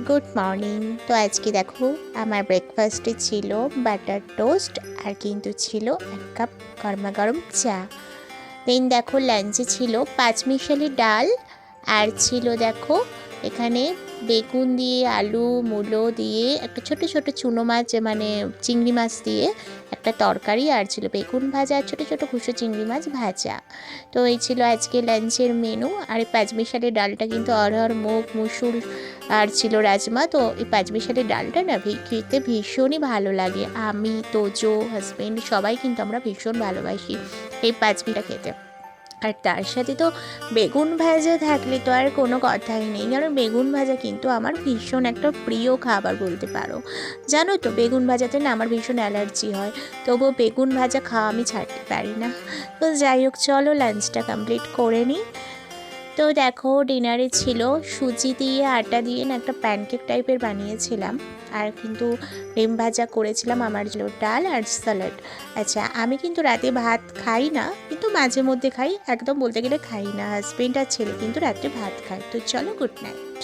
Good morning. তো আজকে দেখো আমার ব্রেকফাস্টে ছিল বাটার টোস্ট আর কিন্তু ছিল 1 কাপ গরমা গরম চা। দেন দেখো লাঞ্চে ছিল পাঁচমিশালি ডাল আর ছিল দেখো এখানে বেগুন দিয়ে আলু মূলো দিয়ে একটা ছোট ছোট চুনো মাছ মানে চিংড়ি মাছ দিয়ে একটা তরকারি আর ছিল বেগুন ভাজা আর ছোট ছোট কুচো চিংড়ি মাছ ভাজা। তো এই ছিল আজকে লাঞ্চের মেনু। আর এই পাঁচমিশালি ডালটা কিন্তু অরহর মুগ মুসুর আর ছিল রাজমা। তো এই পাঁচমিশালি ডালটা না খেতে ভীষণই ভালো লাগে। আমি তোজো হাজবেন্ড সবাই কিন্তু আমরা ভীষণ ভালোবাসি এই পাঁচমিশালিটা খেতে। আর তার সাথে তো বেগুন ভাজা থাকলে তো আর কোনো কথাই নেই, কারণ বেগুন ভাজা কিন্তু আমার ভীষণ একটা প্রিয় খাবার বলতে পারো। জানো তো বেগুন ভাজাতে না আমার ভীষণ অ্যালার্জি হয়, তবুও বেগুন ভাজা খাওয়া আমি ছাড়তে পারি না। তো যাই হোক, চলো লাঞ্চটা কমপ্লিট করে নিই। তো দেখো ডিনারে ছিল সুজি দিয়ে আটা দিয়ে না একটা প্যানকেক টাইপের বানিয়েছিলাম, আর কিন্তু ডিম ভাজা করেছিলাম, আমার ছিল ডাল আর স্যালাড। আচ্ছা, আমি কিন্তু রাতে ভাত খাই না, কিন্তু মাঝে মধ্যে খাই, একদম বলতে গেলে খাই না। হাজবেন্ড আর ছেলে কিন্তু রাত্রে ভাত খায়। তো চলো, গুড নাইট।